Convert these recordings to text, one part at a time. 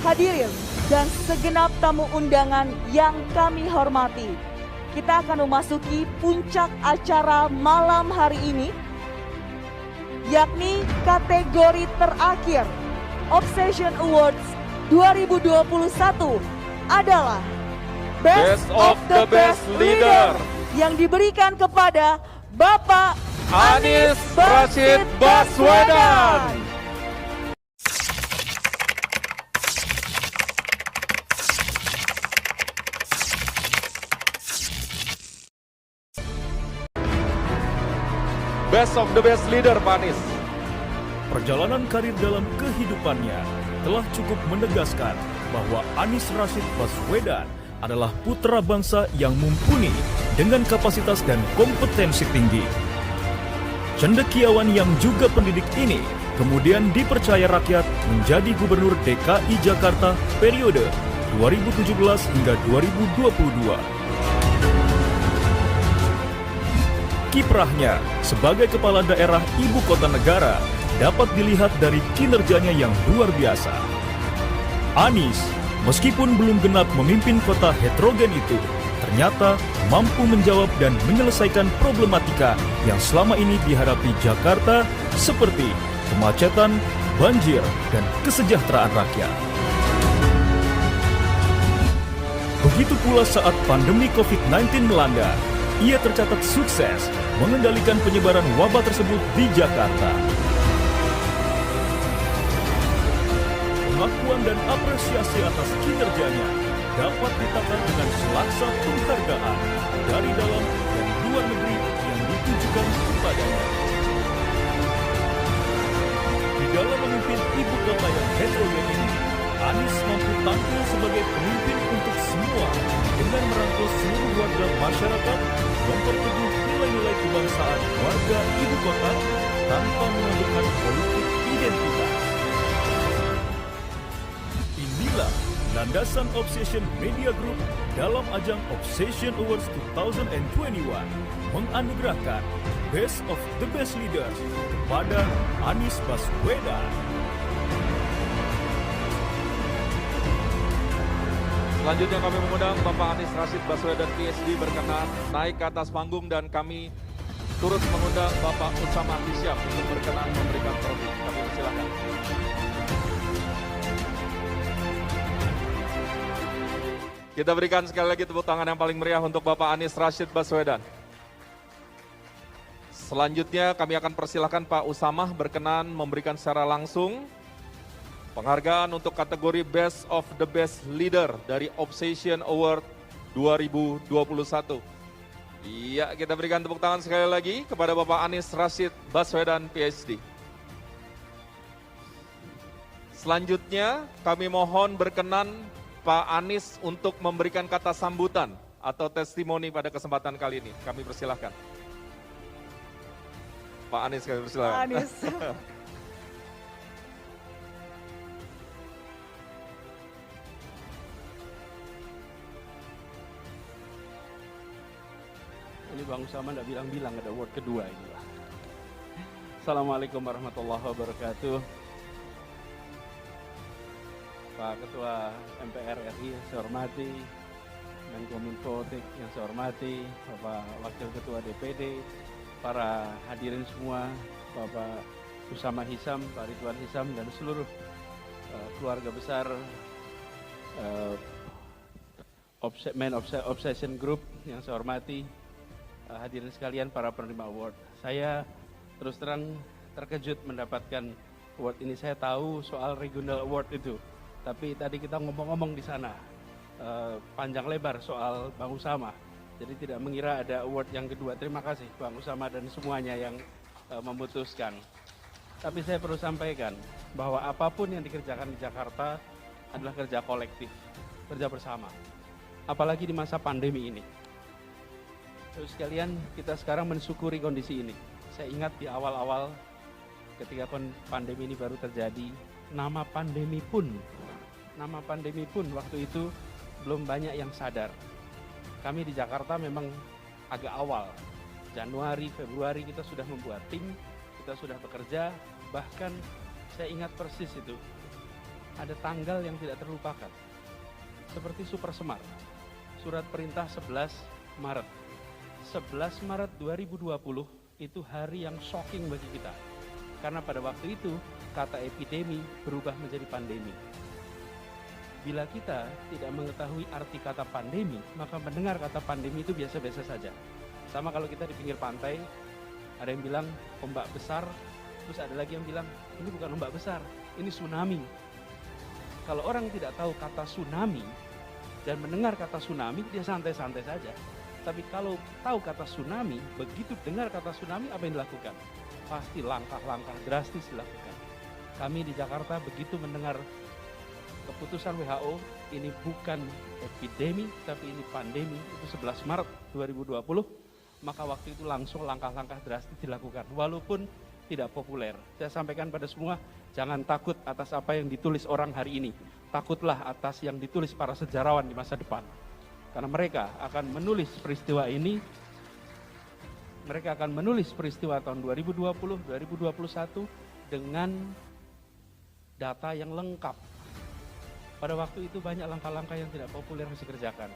Hadirin dan segenap tamu undangan yang kami hormati, kita akan memasuki puncak acara malam hari ini, yakni kategori terakhir Obsession Awards 2021 adalah Best of the Best Leader yang diberikan kepada Bapak Anies Rashid Baswedan. Best of the Best Leader, Pak Anies. Perjalanan karir dalam kehidupannya telah cukup menegaskan bahwa Anies Rashid Baswedan adalah putra bangsa yang mumpuni dengan kapasitas dan kompetensi tinggi. Cendekiawan yang juga pendidik ini kemudian dipercaya rakyat menjadi Gubernur DKI Jakarta periode 2017 hingga 2022. Kiprahnya sebagai kepala daerah ibu kota negara dapat dilihat dari kinerjanya yang luar biasa. Anies, meskipun belum genap memimpin kota heterogen itu, ternyata mampu menjawab dan menyelesaikan problematika yang selama ini dihadapi Jakarta seperti kemacetan, banjir, dan kesejahteraan rakyat. Begitu pula saat pandemi COVID-19 melanda, ia tercatat sukses mengendalikan penyebaran wabah tersebut di Jakarta. Pengakuan dan apresiasi atas kinerjanya dapat ditakan dengan selaksa penghargaan dari dalam dan luar negeri yang ditujukan kepadanya. Di dalam memimpin ibu kota yang heterogen ini, Anies mampu tampil sebagai pemimpin untuk semua dengan merangkul seluruh warga masyarakat, memperteguh nilai-nilai kebangsaan warga ibu kota tanpa menundukkan politik identitas. Inilah landasan Obsession Media Group dalam ajang Obsession Awards 2021 menganugerahkan Best of the Best Leaders kepada Anies Baswedan. Selanjutnya kami mengundang Bapak Anies Rashid Baswedan PhD berkenan naik ke atas panggung dan kami turut mengundang Bapak Usama Hisham untuk berkenan memberikan trofi. Kami persilakan. Kita berikan sekali lagi tepuk tangan yang paling meriah untuk Bapak Anies Rashid Baswedan. Selanjutnya kami akan persilakan Pak Usama berkenan memberikan secara langsung penghargaan untuk kategori Best of the Best Leader dari Obsession Award 2021. Iya, kita berikan tepuk tangan sekali lagi kepada Bapak Anies Rashid Baswedan PhD. Selanjutnya kami mohon berkenan Pak Anies untuk memberikan kata sambutan atau testimoni pada kesempatan kali ini. Kami persilahkan. Pak Anies, kami persilahkan. Pak Anies. Ini Bang Usama nggak bilang-bilang ada award kedua ini. Assalamualaikum warahmatullahi wabarakatuh. Pak Ketua MPR RI yang saya hormati, Menkominfo yang saya hormati, Bapak Wakil Ketua DPD, para hadirin semua, Bapak Usama Hisham, Pak Ridwan Hisham, dan seluruh keluarga besar Obsession Group yang saya hormati, hadirin sekalian para penerima award. Saya terus terang terkejut mendapatkan award ini. Saya tahu soal regional award itu, tapi tadi kita ngomong-ngomong di sana panjang lebar soal Bang Usama. Jadi tidak mengira ada award yang kedua. Terima kasih Bang Usama dan semuanya yang memutuskan. Tapi saya perlu sampaikan bahwa apapun yang dikerjakan di Jakarta adalah kerja kolektif, kerja bersama. Apalagi di masa pandemi ini. Terus sekalian, kita sekarang mensyukuri kondisi ini. Saya ingat di awal-awal ketika pandemi ini baru terjadi, nama pandemi pun waktu itu belum banyak yang sadar. Kami di Jakarta memang agak awal. Januari, Februari kita sudah membuat tim, kita sudah bekerja, bahkan saya ingat persis itu. ada tanggal yang tidak terlupakan. Seperti Super Semar, surat perintah 11 Maret. 11 Maret 2020 itu hari yang shocking bagi kita. Karena pada waktu itu kata epidemi berubah menjadi pandemi. Bila kita tidak mengetahui arti kata pandemi, maka mendengar kata pandemi itu biasa-biasa saja. Sama kalau kita di pinggir pantai, ada yang bilang ombak besar, terus ada lagi yang bilang ini bukan ombak besar, ini tsunami. Kalau orang tidak tahu kata tsunami dan mendengar kata tsunami, dia santai-santai saja. Tapi kalau tahu kata tsunami, begitu dengar kata tsunami, apa yang dilakukan? Pasti langkah-langkah drastis dilakukan. Kami di Jakarta begitu mendengar keputusan WHO, ini bukan epidemi, tapi ini pandemi, itu 11 Maret 2020, maka waktu itu langsung langkah-langkah drastis dilakukan, walaupun tidak populer. Saya sampaikan pada semua, jangan takut atas apa yang ditulis orang hari ini, takutlah atas yang ditulis para sejarawan di masa depan. Karena mereka akan menulis peristiwa ini, mereka akan menulis peristiwa tahun 2020, 2021 dengan data yang lengkap. Pada waktu itu banyak langkah-langkah yang tidak populer harus dikerjakan.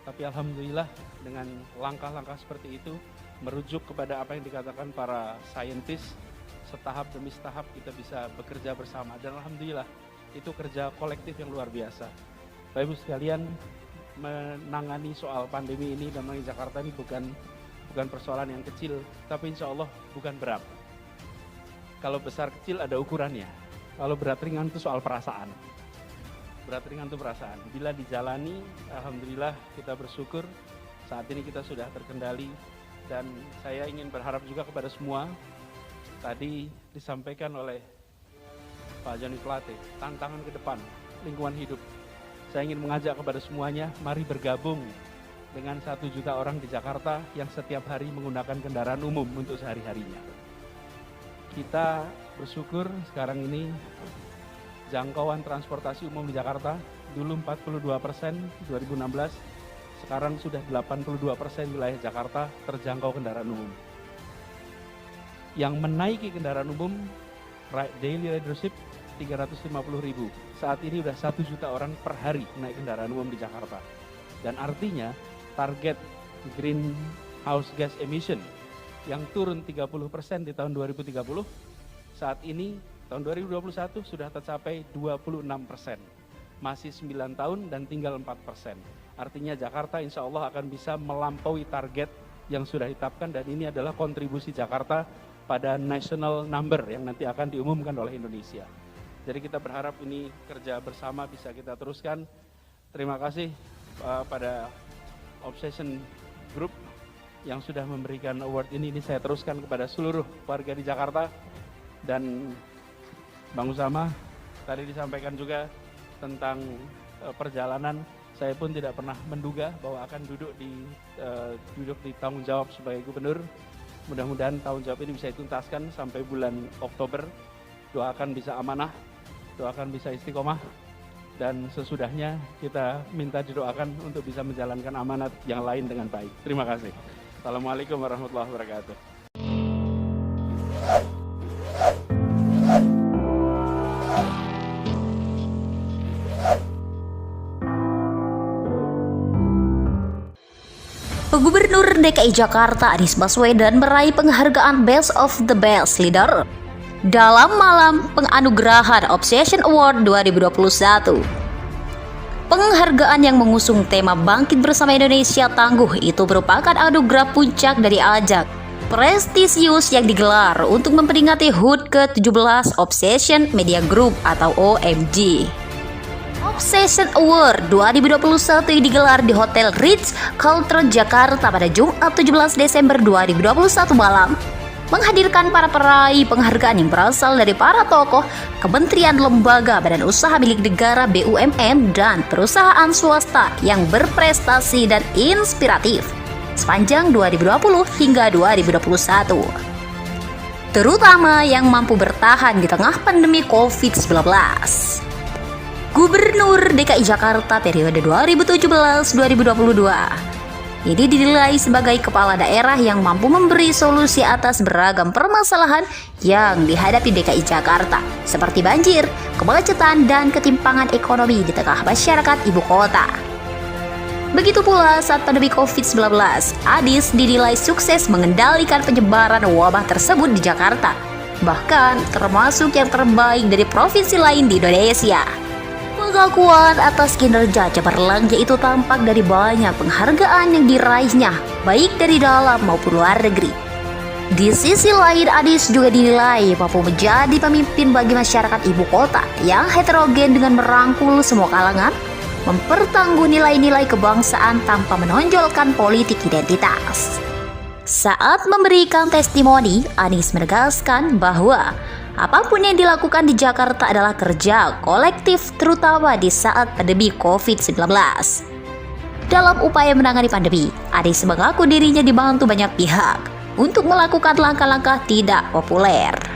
Tapi alhamdulillah dengan langkah-langkah seperti itu, merujuk kepada apa yang dikatakan para saintis, setahap demi setahap kita bisa bekerja bersama. Dan alhamdulillah itu kerja kolektif yang luar biasa. Bapak Ibu sekalian, menangani soal pandemi ini dan menangani Jakarta ini bukan persoalan yang kecil, tapi insya Allah bukan berat. Kalau besar kecil ada ukurannya. Kalau berat ringan itu soal perasaan. Berat ringan itu perasaan. Bila dijalani, alhamdulillah kita bersyukur saat ini kita sudah terkendali. Dan saya ingin berharap juga kepada semua, tadi disampaikan oleh Pak Joni Plate, tantangan ke depan, lingkungan hidup. Saya ingin mengajak kepada semuanya, mari bergabung dengan 1 juta orang di Jakarta yang setiap hari menggunakan kendaraan umum untuk sehari-harinya. Kita bersyukur sekarang ini jangkauan transportasi umum di Jakarta dulu 42% 2016, sekarang sudah 82% wilayah Jakarta terjangkau kendaraan umum. Yang menaiki kendaraan umum daily ridership 350.000. Saat ini sudah 1 juta orang per hari naik kendaraan umum di Jakarta. Dan artinya target greenhouse gas emission yang turun 30% di tahun 2030, saat ini tahun 2021 sudah tercapai 26%. Masih 9 tahun dan tinggal 4%. Artinya Jakarta insya Allah akan bisa melampaui target yang sudah ditetapkan, dan ini adalah kontribusi Jakarta pada national number yang nanti akan diumumkan oleh Indonesia. Jadi kita berharap ini kerja bersama bisa kita teruskan. Terima kasih pada Obsession Group yang sudah memberikan award ini saya teruskan kepada seluruh warga di Jakarta. Dan Bang Usama, tadi disampaikan juga tentang perjalanan, saya pun tidak pernah menduga bahwa akan duduk di tanggung jawab sebagai gubernur. Mudah-mudahan tanggung jawab ini bisa dituntaskan sampai bulan Oktober. Doakan bisa amanah, doakan bisa istiqomah, dan sesudahnya kita minta didoakan untuk bisa menjalankan amanat yang lain dengan baik. Terima kasih. Assalamualaikum warahmatullahi wabarakatuh. Gubernur DKI Jakarta Anies Baswedan meraih penghargaan Best of the Best Leader dalam malam penganugerahan Obsession Award 2021. Penghargaan yang mengusung tema Bangkit Bersama Indonesia Tangguh itu merupakan anugerah puncak dari ajang prestisius yang digelar untuk memperingati HUT ke-17 Obsession Media Group atau OMG. Obsession Award 2021 yang digelar di Hotel Ritz-Carlton Jakarta pada Jumat 17 Desember 2021 malam menghadirkan para peraih penghargaan yang berasal dari para tokoh, kementerian, lembaga, badan usaha milik negara, BUMN, dan perusahaan swasta yang berprestasi dan inspiratif sepanjang 2020 hingga 2021, terutama yang mampu bertahan di tengah pandemi COVID-19. Gubernur DKI Jakarta periode 2017-2022 Ini dinilai sebagai kepala daerah yang mampu memberi solusi atas beragam permasalahan yang dihadapi DKI Jakarta, seperti banjir, kemacetan, dan ketimpangan ekonomi di tengah masyarakat ibu kota. Begitu pula saat pandemi COVID-19, Anies dinilai sukses mengendalikan penyebaran wabah tersebut di Jakarta, bahkan termasuk yang terbaik dari provinsi lain di Indonesia. Pengakuan atas kinerja cemerlangnya itu tampak dari banyak penghargaan yang diraihnya, baik dari dalam maupun luar negeri. Di sisi lain, Anies juga dinilai mampu menjadi pemimpin bagi masyarakat ibu kota yang heterogen dengan merangkul semua kalangan, mempertanggung nilai-nilai kebangsaan tanpa menonjolkan politik identitas. Saat memberikan testimoni, Anies menegaskan bahwa apapun yang dilakukan di Jakarta adalah kerja kolektif, terutama di saat pandemi COVID-19. Dalam upaya menangani pandemi, Anies mengaku dirinya dibantu banyak pihak untuk melakukan langkah-langkah tidak populer.